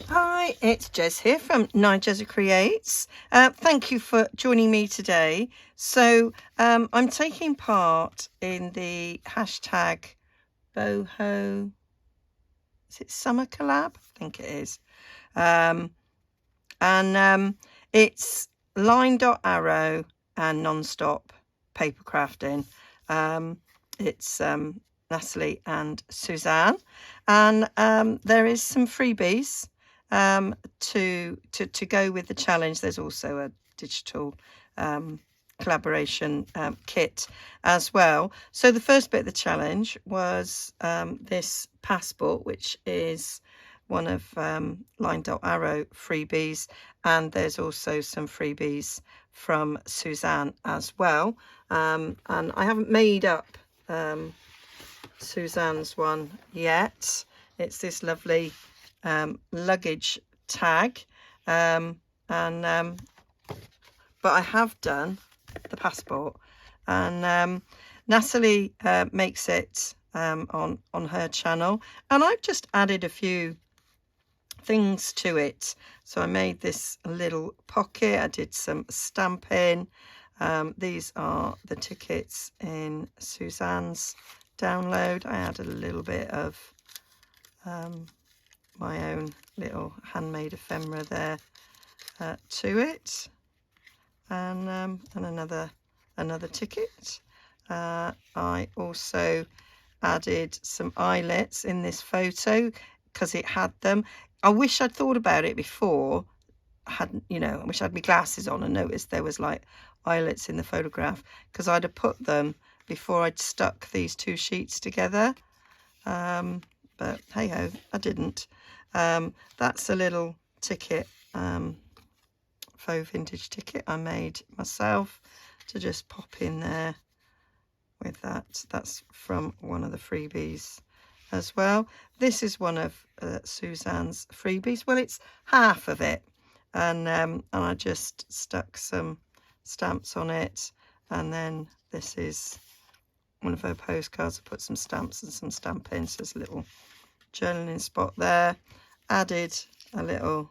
Hi, it's Jez here from Nigezza Creates. Thank you for joining me today. So I'm taking part in the hashtag boho, is it summer collab? I think it is. It's line dot arrow and non-stop paper crafting. It's Natalie and Suzanne, and there is some freebies to go with the challenge. There's also a digital collaboration kit as well. So the first bit of the challenge was this passport, which is one of line dot arrow freebies, and there's also some freebies from Suzanne as well. And I haven't made up Suzanne's one yet. It's this lovely luggage tag, but I have done the passport, and Natalie makes it on her channel, and I've just added a few things to it. So I made this little pocket, I did some stamping. These are the tickets in Suzanne's download. I added a little bit of my own little handmade ephemera there to it, and another ticket. I also added some eyelets in this photo because it had them. I wish I'd thought about it before. I wish I had my glasses on and noticed there was like eyelets in the photograph, because I'd have put them before I'd stuck these two sheets together. But hey ho, I didn't. That's a little ticket, faux vintage ticket I made myself to just pop in there with that. That's from one of the freebies as well. This is one of Suzanne's freebies. Well, it's half of it, and I just stuck some stamps on it, and then this is one of her postcards. I put some stamps and some stampings. There's a little journaling spot there. Added a little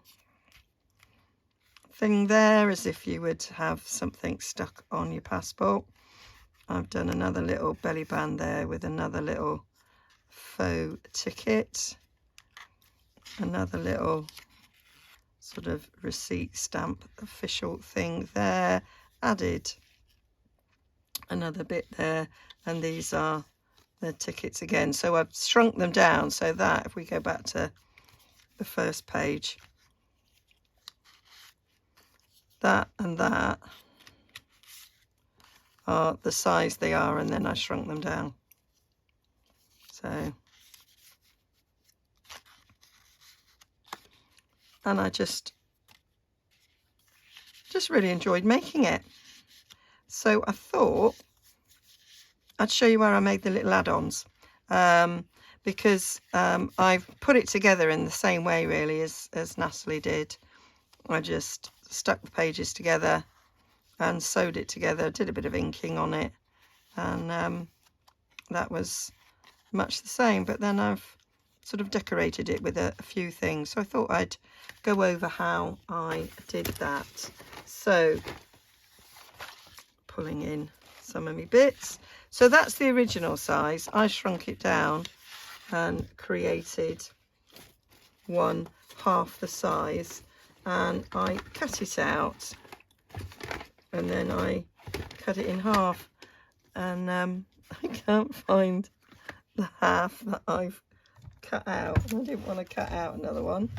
thing there as if you would have something stuck on your passport. I've done another little belly band there with another little faux ticket, another little sort of receipt stamp official thing there, added another bit there, and these are the tickets again. So I've shrunk them down so that if we go back to the first page, that and that are the size they are, and then I shrunk them down. So, and I just really enjoyed making it. So I thought I'd show you where I made the little add-ons, because I've put it together in the same way really as Natalie did. I just stuck the pages together and sewed it together, did a bit of inking on it, and that was much the same, but then I've sort of decorated it with a few things. So I thought I'd go over how I did that. So pulling in some of my bits. So that's the original size. I shrunk it down and created one half the size, and I cut it out, and then I cut it in half, and I can't find the half that I've cut out. I didn't want to cut out another one.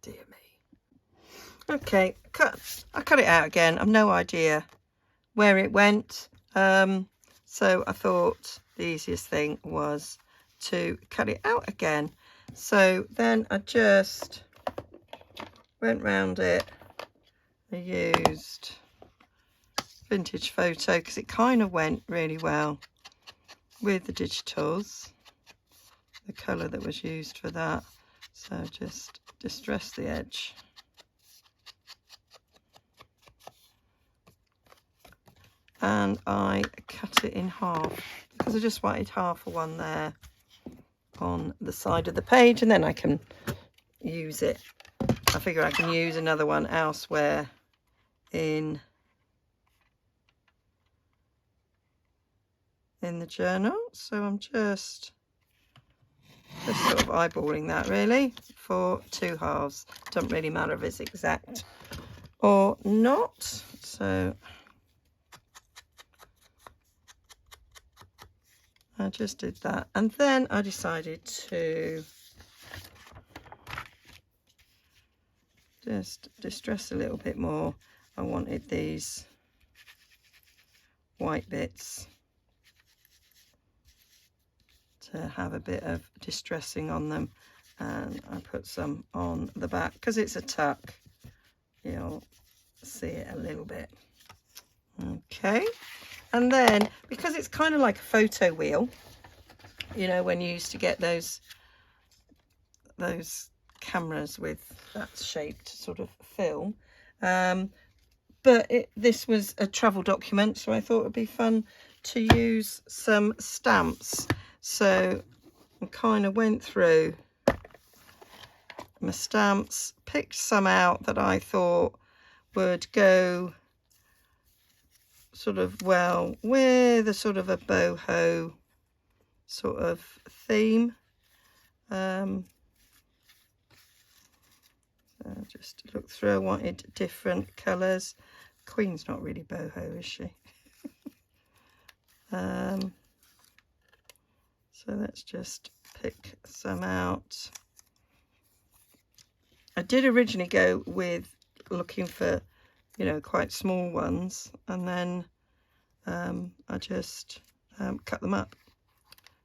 Dear me. Okay, I cut it out again. I've no idea where it went, so I thought the easiest thing was to cut it out again. So then I just went round it. I used vintage photo because it kind of went really well with the digitals, the colour that was used for that. So just distress the edge. And I cut it in half because I just wanted half of one there on the side of the page, and then I can use it. I figure I can use another one elsewhere in the journal. So I'm just sort of eyeballing that really for 2 halves. Doesn't really matter if it's exact or not. So I just did that, and then I decided to just distress a little bit more. I wanted these white bits to have a bit of distressing on them, and I put some on the back because it's a tuck. You'll see it a little bit. Okay, and then because it's kind of like a photo wheel, you know, when you used to get those cameras with that shaped sort of film, but this was a travel document, so I thought it'd be fun to use some stamps. So I kind of went through my stamps, picked some out that I thought would go sort of well with a sort of a boho sort of theme. So just look through. I wanted different colours. Queen's not really boho, is she? So let's just pick some out. I did originally go with looking for, you know, quite small ones, and then I just cut them up.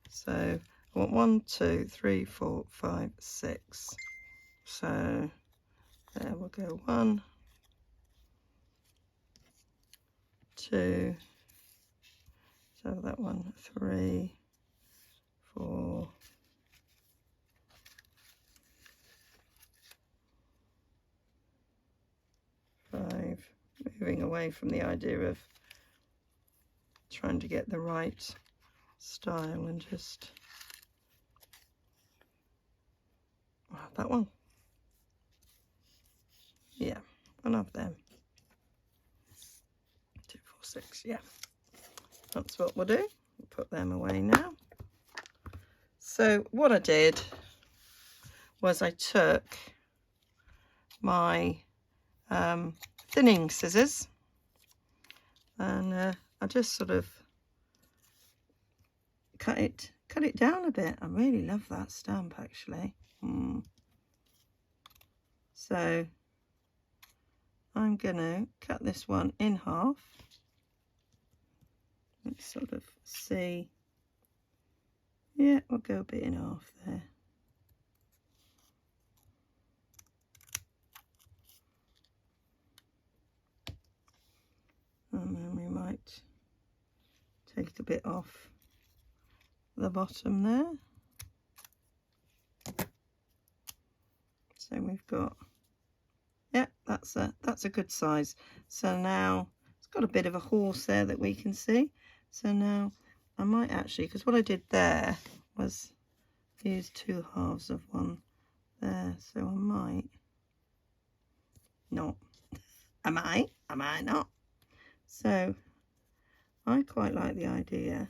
So I want 1, 2, 3, 4, 5, 6. So there we'll go 1, 2, so that one, 3, 4, 5. Moving away from the idea of trying to get the right style, and just that one. Yeah, one of them. 2, 4, 6. Yeah, that's what we'll do. We'll put them away now. So what I did was I took my thinning scissors, and I just sort of cut it down a bit. I really love that stamp actually. So I'm gonna cut this one in half. Let's sort of see. Yeah, we'll go a bit in half there. And then we might take a bit off the bottom there. So we've got, yeah, that's a good size. So now it's got a bit of a horse there that we can see. So now I might actually, because what I did there was use 2 halves of one there. So I might not. I might not. So I quite like the idea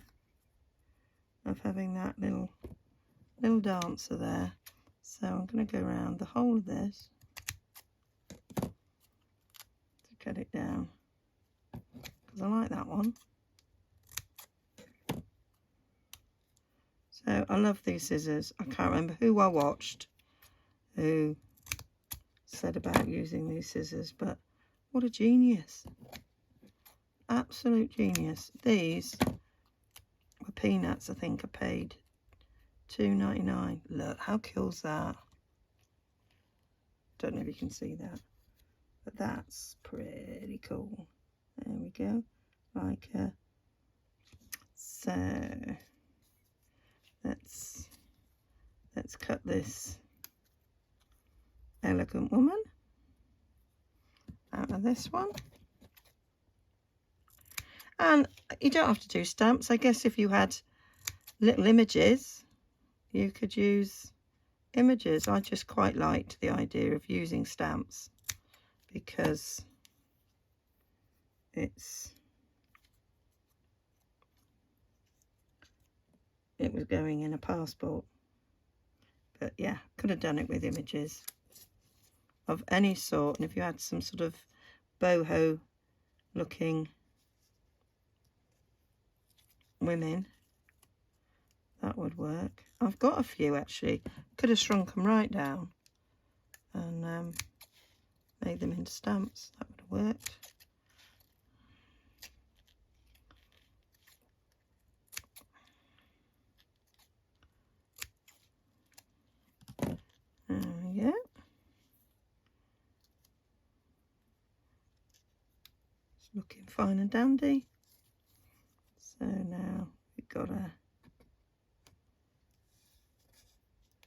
of having that little dancer there. So I'm going to go around the whole of this to cut it down, because I like that one. So I love these scissors. I can't remember who I watched who said about using these scissors, but what a genius. Absolute genius. These were peanuts. I think I paid $2.99. Look, how cool's that? Don't know if you can see that, but that's pretty cool. There we go. Like so let's cut this elegant woman out of this one. And you don't have to do stamps. I guess if you had little images, you could use images. I just quite liked the idea of using stamps because it was going in a passport. But yeah, could have done it with images of any sort. And if you had some sort of boho looking women, that would work. I've got a few actually. Could have shrunk them right down and made them into stamps. That would have worked. There we go. It's looking fine and dandy. So now we've got a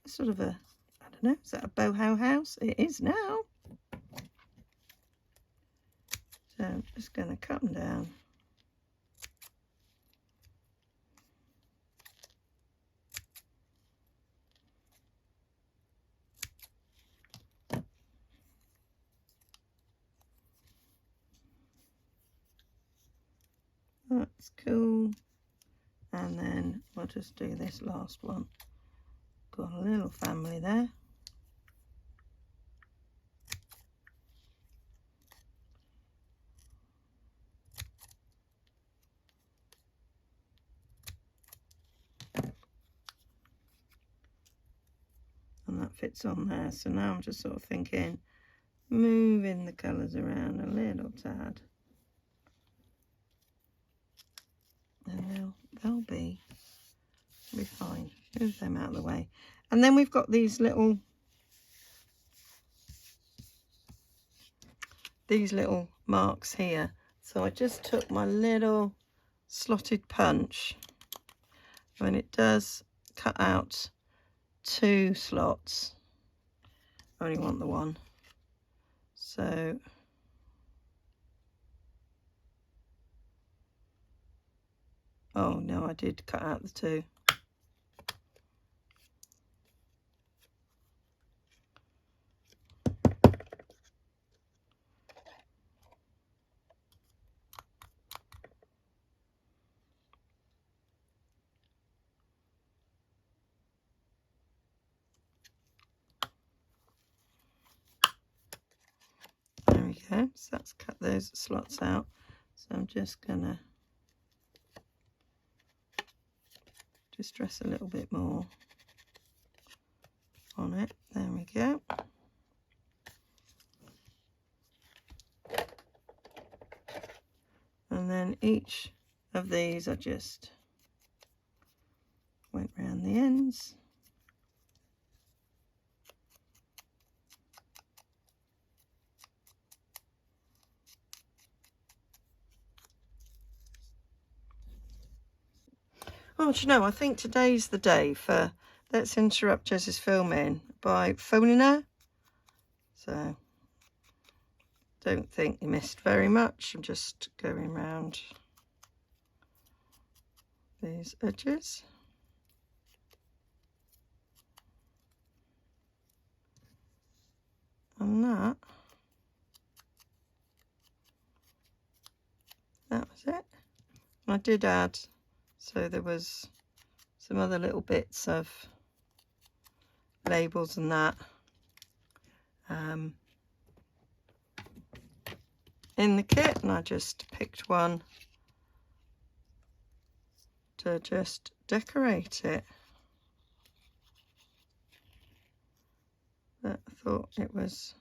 sort of a, I don't know, is that a boho house? It is now. So I'm just going to cut them down. That's cool. And then we'll just do this last one. Got a little family there. And that fits on there. So now I'm just sort of thinking, moving the colours around a little tad. And they'll be fine. Move them out of the way. And then we've got these little marks here. So I just took my little slotted punch, and it does cut out 2 slots. I only want the one. So oh no, I did cut out the 2. There we go. So that's cut those slots out. So I'm just gonna distress a little bit more on it. There we go. And then each of these I just went round the ends. Oh, do you know, I think today's the day for Let's Interrupt Jez's Filming by phoning her. So, don't think you missed very much. I'm just going round these edges. And that was it. And I did add, so there was some other little bits of labels and that in the kit, and I just picked one to just decorate it. But I thought it was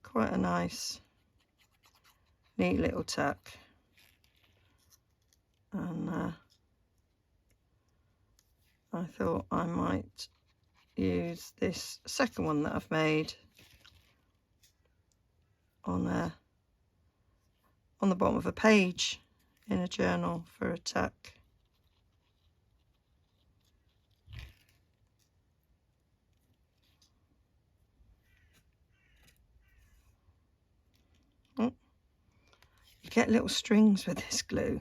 quite a nice, neat little tuck. And I thought I might use this second one that I've made on the bottom of a page in a journal for a tuck. Oh, you get little strings with this glue.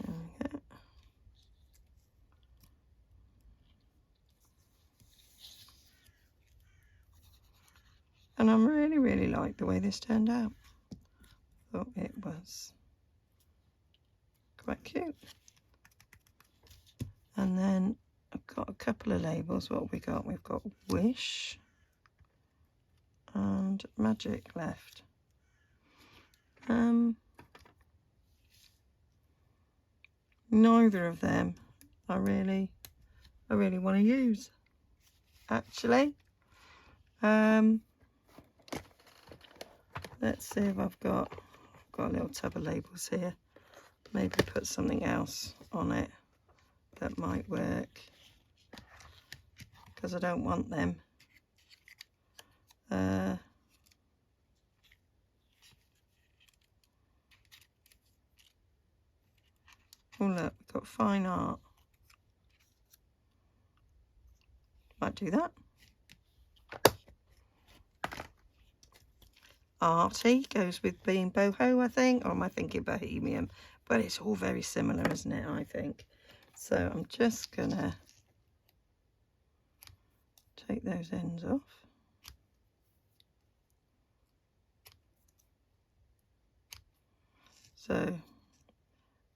There And I'm really like the way this turned out. Thought it was quite cute. And then I've got a couple of labels. What have we got? We've got Wish and Magic left. Neither of them I really want to use, actually. Let's see if I've got a little tub of labels here. Maybe put something else on it that might work, because I don't want them. Oh look, we've got fine art. Might do that. Arty goes with being boho, I think, or am I thinking bohemian? But it's all very similar, isn't it, I think. So I'm just gonna take those ends off. So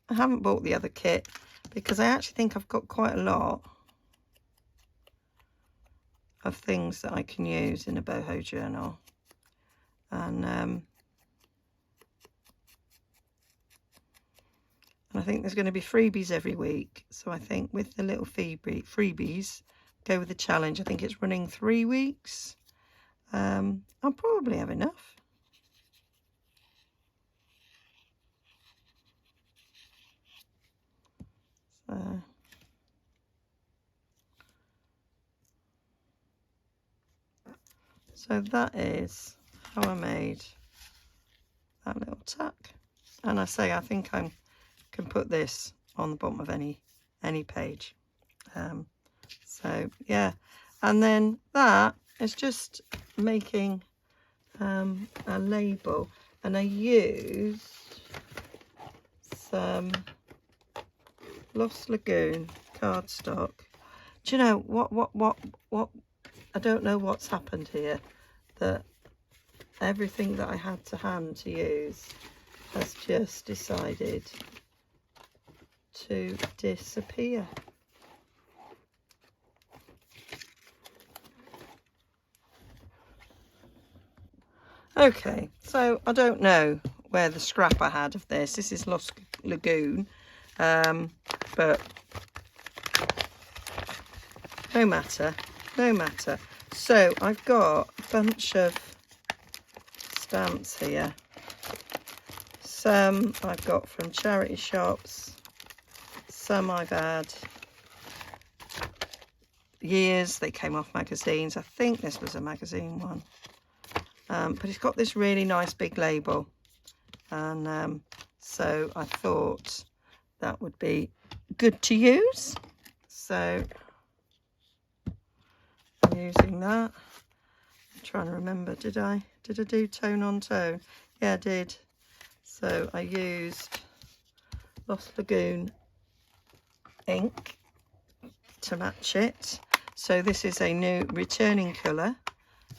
I haven't bought the other kit because I actually think I've got quite a lot of things that I can use in a boho journal. And I think there's going to be freebies every week. So I think with the little freebies, go with the challenge. I think it's running 3 weeks. I'll probably have enough. So that is how I made that little tack. And I say I think I can put this on the bottom of any page. So yeah, and then that is just making a label, and I used some Lost Lagoon cardstock. Do you know what? I don't know what's happened here, that everything that I had to hand to use has just decided to disappear. Okay, so I don't know where the scrap I had of this. This is Lost Lagoon, but no matter. So I've got a bunch of stamps here. Some I've got from charity shops. Some I've had years. They came off magazines. I think this was a magazine one. But it's got this really nice big label. And so I thought that would be good to use. So I'm using that. I'm trying to remember, did I do tone on tone? Yeah, I did. So I used Lost Lagoon ink to match it. So this is a new returning colour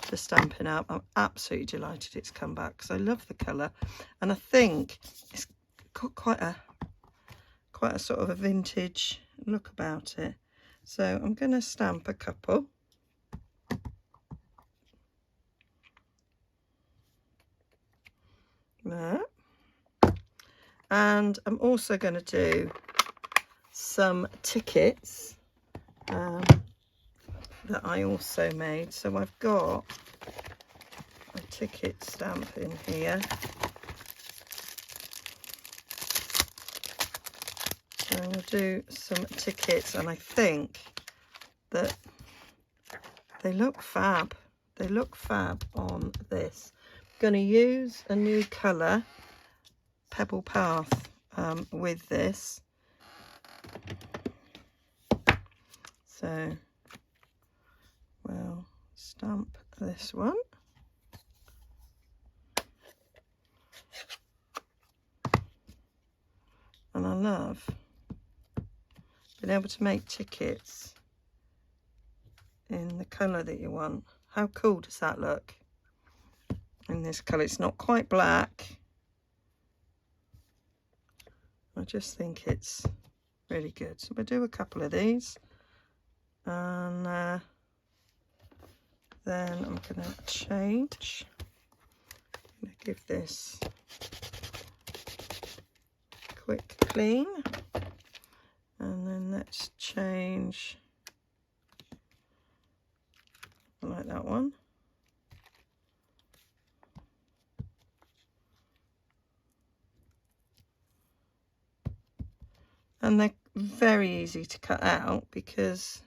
to Stampin' Up. I'm absolutely delighted it's come back because I love the colour, and I think it's got quite a sort of a vintage look about it. So I'm going to stamp a couple. There. And I'm also going to do some tickets that I also made. So I've got a ticket stamp in here. I'm going to do some tickets, and I think that they look fab. They look fab on this. I'm going to use a new colour, Pebble Path, with this. So we'll stamp this one. And I love being able to make tickets in the colour that you want. How cool does that look? in this colour. It's not quite black. I just think it's really good. So we'll do a couple of these, and then I'm going to change. I'm going to give this a quick clean, and then let's change. I like that one. And they're very easy to cut out because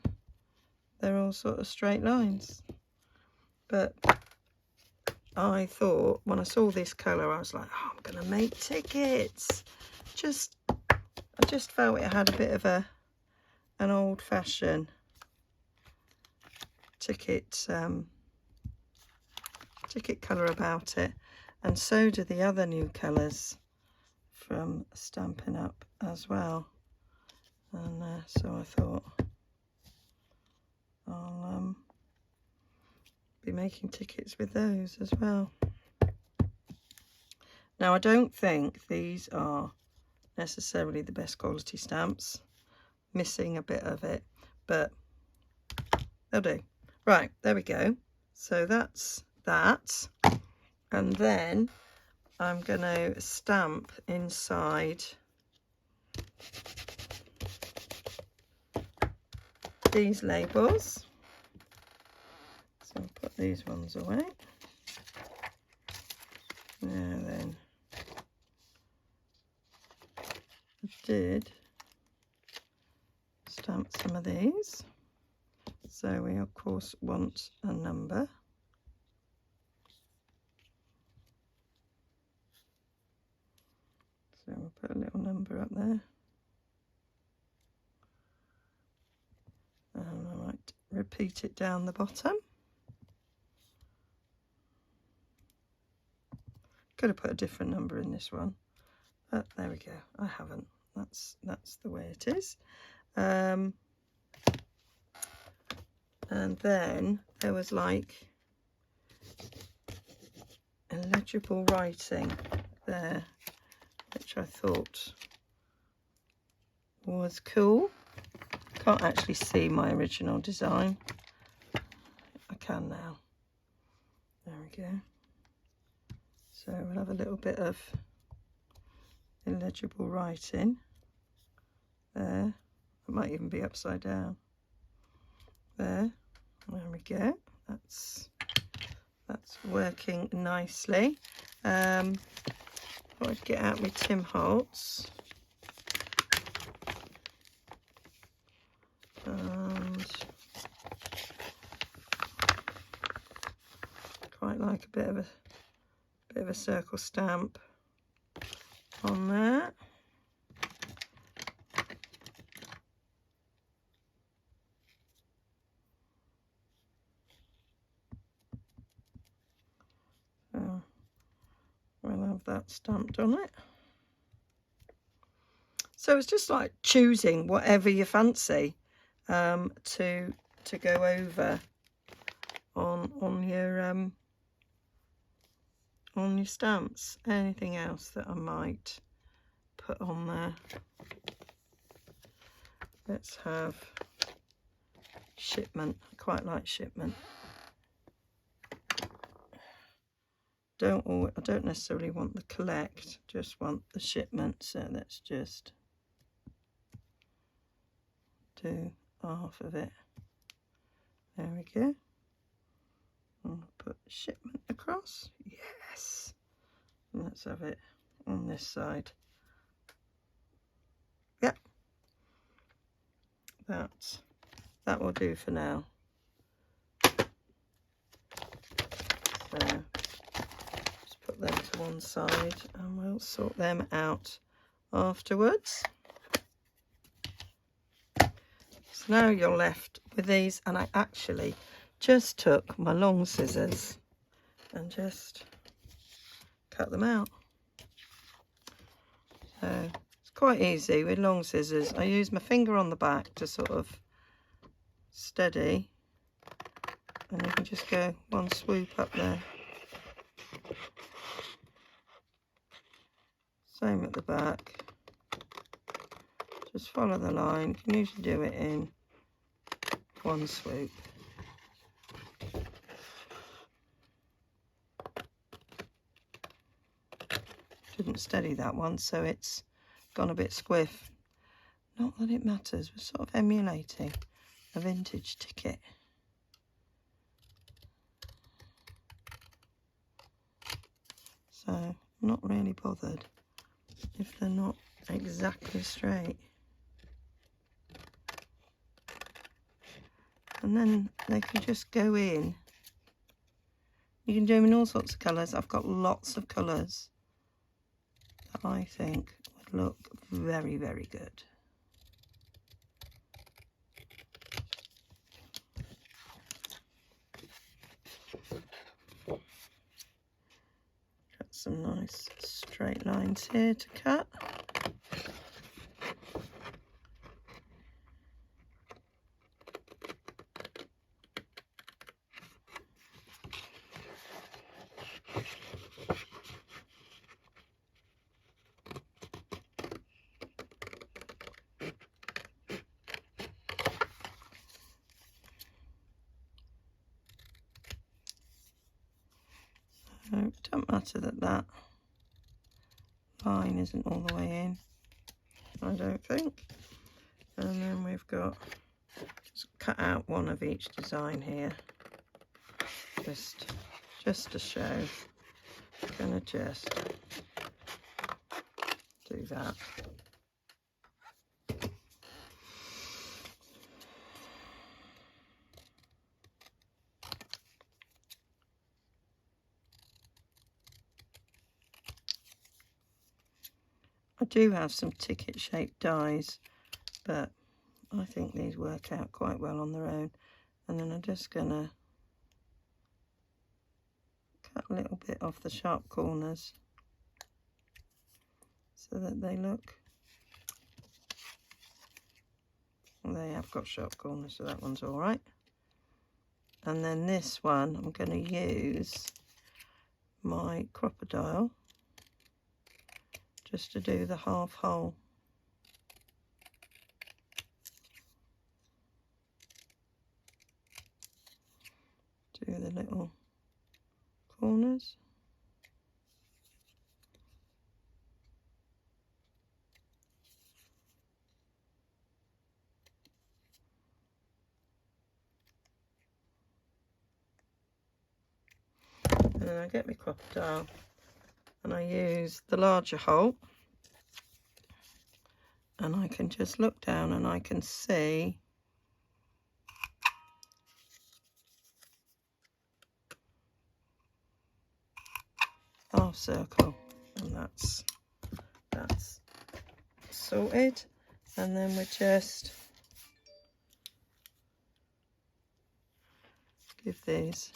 they're all sort of straight lines. But I thought when I saw this colour, I was like, oh, I'm going to make tickets. I just felt it had a bit of an old-fashioned ticket colour about it. And so do the other new colours from Stampin' Up as well. And so I thought I'll be making tickets with those as well. Now, I don't think these are necessarily the best quality stamps, missing a bit of it, but they'll do. Right, there we go. So that's that. And then I'm going to stamp inside these labels. So I'll put these ones away. Now then, I did stamp some of these. So we of course want a number. So we'll put a little number up there. And I might repeat it down the bottom. Could have put a different number in this one, but there we go. I haven't. That's the way it is. And then there was like illegible writing there, which I thought was cool. Can't actually see my original design. I can now. There we go. So we'll have a little bit of illegible writing there. It might even be upside down. There we go. That's working nicely. I'd get out my Tim Holtz. And quite like a bit of a circle stamp on there. So we'll have that stamped on it. So it's just like choosing whatever you fancy to go over on your stamps. Anything else that I might put on there? Let's have shipment. I quite like shipment. I don't necessarily want the collect, just want the shipment. So let's just do half of it. There we go. I'll put shipment across. Yes. And let's have it on this side. Yep. That will do for now. So just put them to one side and we'll sort them out afterwards. So now you're left with these, and I actually just took my long scissors and just cut them out. So it's quite easy with long scissors. I use my finger on the back to sort of steady, and you can just go one swoop up there. Same at the back. Just follow the line. You can usually do it in one swoop. Didn't steady that one, so it's gone a bit squiff. Not that it matters, we're sort of emulating a vintage ticket. So I'm not really bothered if they're not exactly straight. And then they can just go in. You can do them in all sorts of colours. I've got lots of colours that I think would look very, very good. Got some nice straight lines here to cut. So it doesn't matter that that line isn't all the way in, I don't think. And then we've got, just cut out one of each design here, just to show. I'm gonna just do that. I do have some ticket shaped dies, but I think these work out quite well on their own. And then I'm just gonna cut a little bit off the sharp corners so that they look, well, they have got sharp corners, so that one's all right. And then this one, I'm going to use my crocodile just to do the half hole. Do the little corners. And then I get my crocodile and I use the larger hole, and I can just look down and I can see half circle, and that's sorted. And then we just give these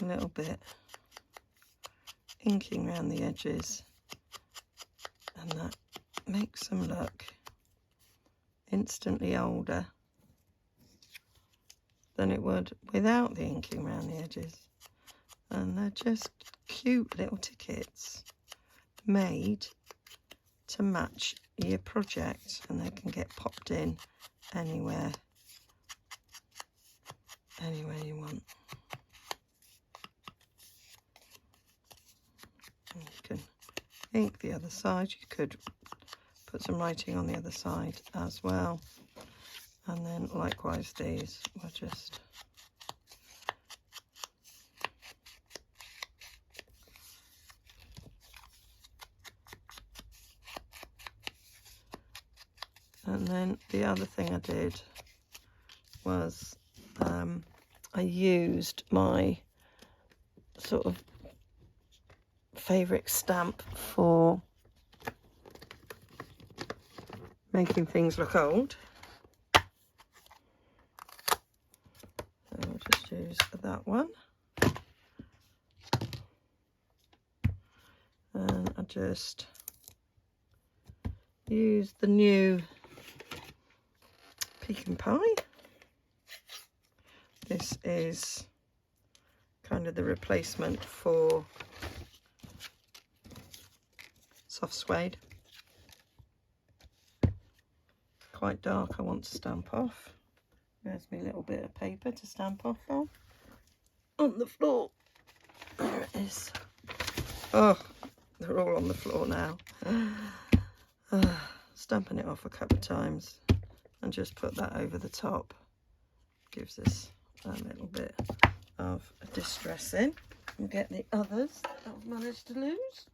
a little bit inking around the edges, and that makes them look instantly older than it would without the inking around the edges. And they're just cute little tickets made to match your project, and they can get popped in anywhere you want. And you can ink the other side. You could put some writing on the other side as well. And then likewise these will just and then the other thing I did was I used my sort of favourite stamp for making things look old. So I'll just use that one. And I just use the new Pecan Pie. This is kind of the replacement for soft suede. Quite dark, I want to stamp off. There's my little bit of paper to stamp off on the floor. There it is. Oh, they're all on the floor now. Stamping it off a couple of times and just put that over the top. Gives us a little bit of distressing. We'll get the others that I've managed to lose.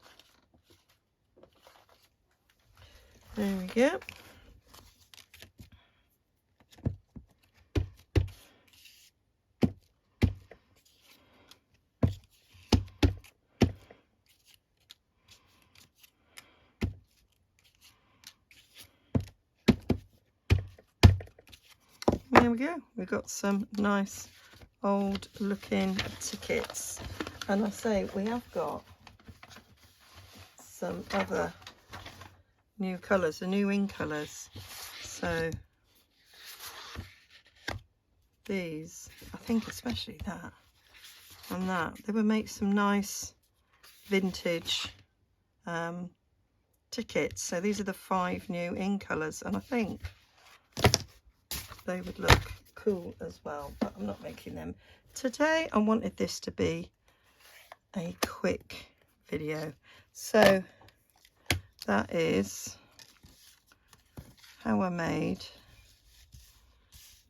There we go. There we go. We've got some nice old looking tickets. And I say we have got some other new colours, the new ink colours. So these, I think especially that and that, they would make some nice vintage tickets. So these are the 5 new ink colours, and I think they would look cool as well, but I'm not making them today. I wanted this to be a quick video. So that is how I made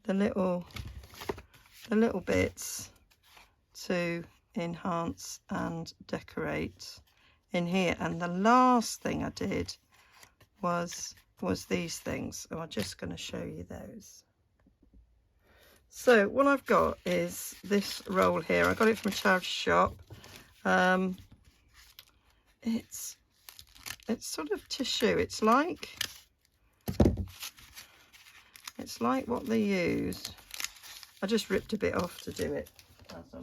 the little bits to enhance and decorate in here. And the last thing I did was these things. So I'm just going to show you those. So what I've got is this roll here. I got it from a charity shop. It's sort of tissue. It's like what they used. I just ripped a bit off to do it.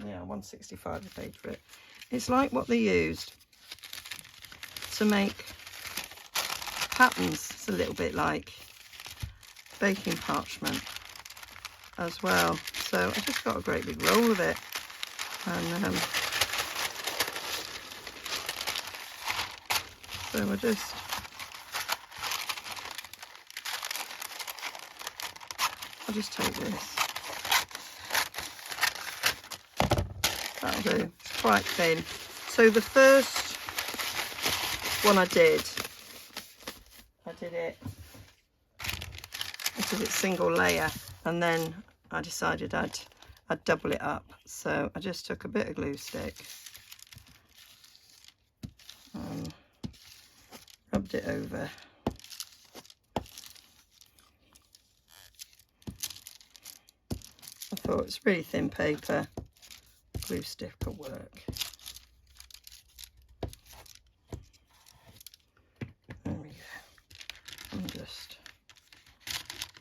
Yeah, 165 I paid for it. It's like what they used to make patterns. It's a little bit like baking parchment as well. So I just got a great big roll of it, and so I'll just take this. That'll do. It's quite thin. So the first one I did it because it's single layer, and then I decided I'd double it up. So I just took a bit of glue stick and rubbed it over. I thought it's really thin paper, glue stick will work. There we go. I'm just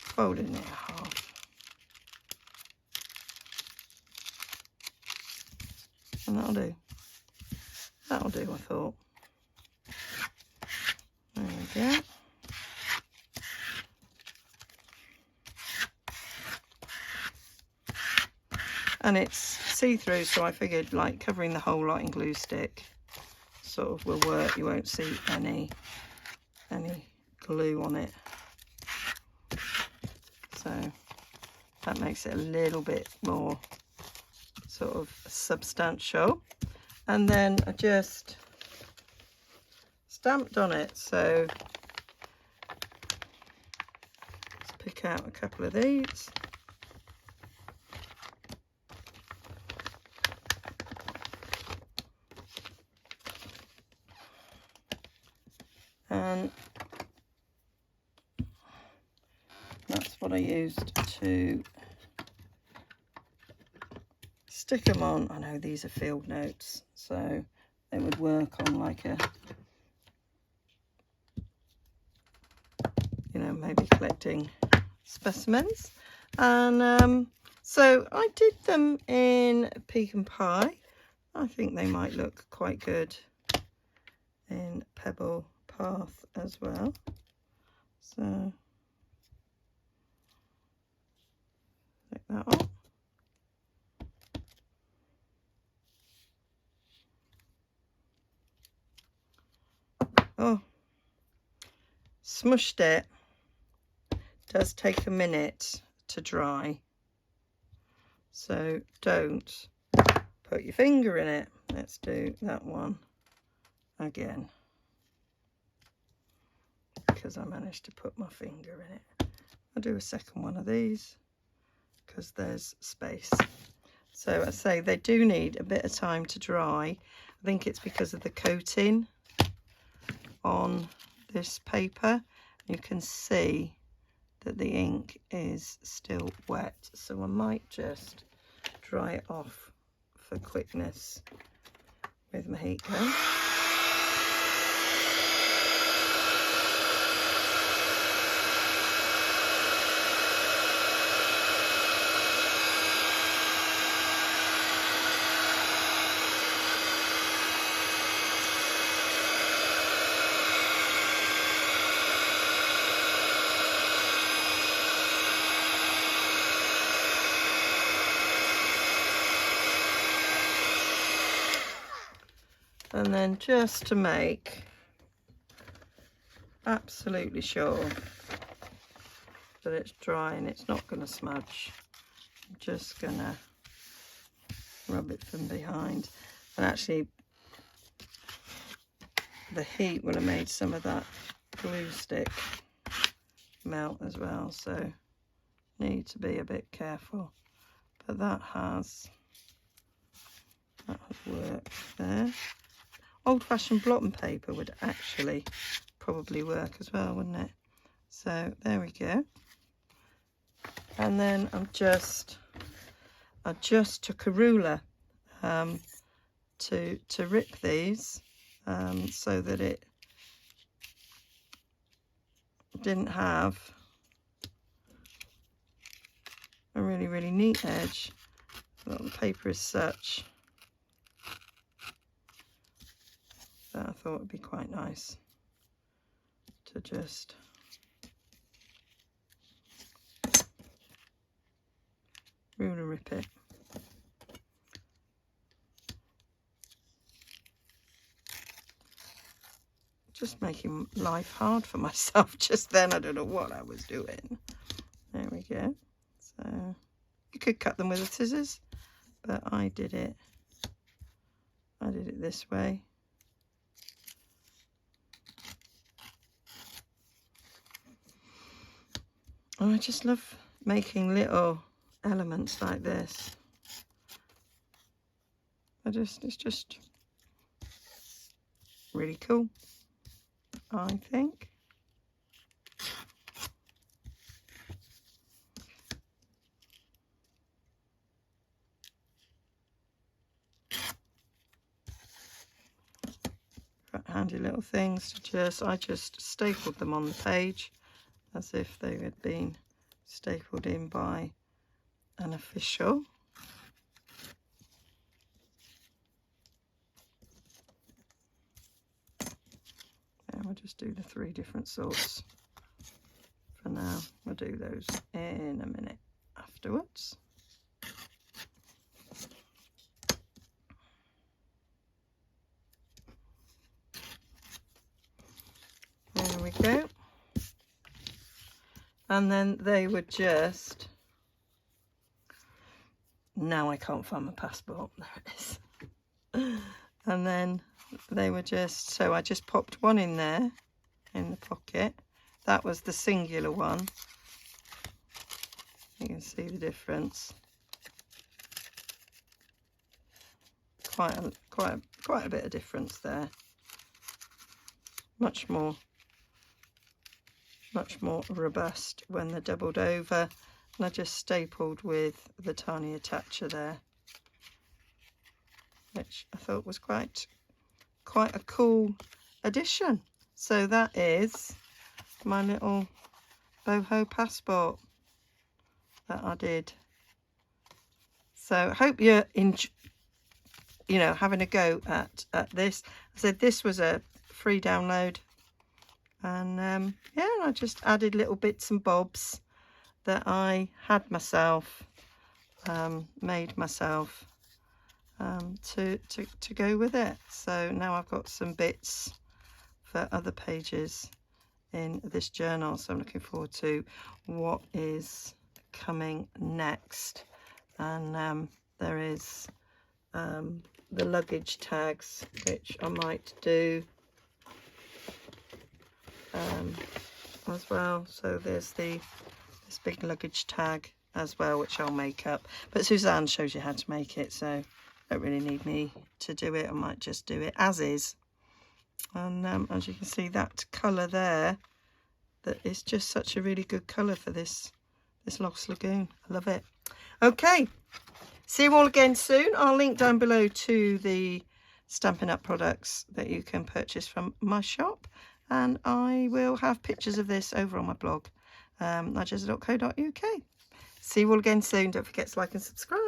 folding it in half. And that'll do. That'll do, I thought. There we go. And it's see-through, so I figured like covering the whole lot in glue stick sort of will work. You won't see any glue on it. So that makes it a little bit more sort of substantial. And then I just stamped on it. So let's pick out a couple of these. And that's what I used to stick them on. I know these are field notes, so they would work on like a, you know, maybe collecting specimens. And so I did them in Pecan Pie. I think they might look quite good in Pebble Path as well. So take that off. Oh, smushed it. It does take a minute to dry, so don't put your finger in it. Let's do that one again, because I managed to put my finger in it. I'll do a second one of these because there's space. So I say they do need a bit of time to dry. I think it's because of the coating on this paper. You can see that the ink is still wet, so I might just dry it off for quickness with my heat gun. And then just to make absolutely sure that it's dry and it's not going to smudge, I'm just going to rub it from behind. And actually the heat will have made some of that glue stick melt as well, so need to be a bit careful. But that has worked there. Old-fashioned blotting paper would actually probably work as well, wouldn't it? So there we go. And then I just took a ruler to rip these so that it didn't have a really neat edge. But the paper is such that I thought it'd be quite nice to just ruler rip it. Just making life hard for myself just then. I don't know what I was doing. There we go. So you could cut them with the scissors, but I did it this way. Oh, I just love making little elements like this. It's just really cool, I think. Handy little things to I just stapled them on the page as if they had been stapled in by an official. And we'll just do the 3 different sorts for now. We'll do those in a minute afterwards. There we go. And then they would just, now I can't find my passport, there it is. And then they were just, so I just popped one in there in the pocket. That was the singular one. You can see the difference. Quite a bit of difference there. Much more robust when they're doubled over. And I just stapled with the tiny attacher there, which I thought was quite a cool addition. So that is my little boho passport that I did. So I hope you're having a go at this. I said this was a free download, and yeah, I just added little bits and bobs that I had myself made myself to go with it. So now I've got some bits for other pages in this journal, so I'm looking forward to what is coming next. And there is the luggage tags, which I might do as well. So there's this big luggage tag as well, which I'll make up, but Suzanne shows you how to make it, so don't really need me to do it. I might just do it as is. And as you can see, that colour there, that is just such a really good colour for this Lost Lagoon. I love it. Okay, see you all again soon. I'll link down below to the Stampin' Up products that you can purchase from my shop, and I will have pictures of this over on my blog, nigezza.co.uk. See you all again soon. Don't forget to like and subscribe.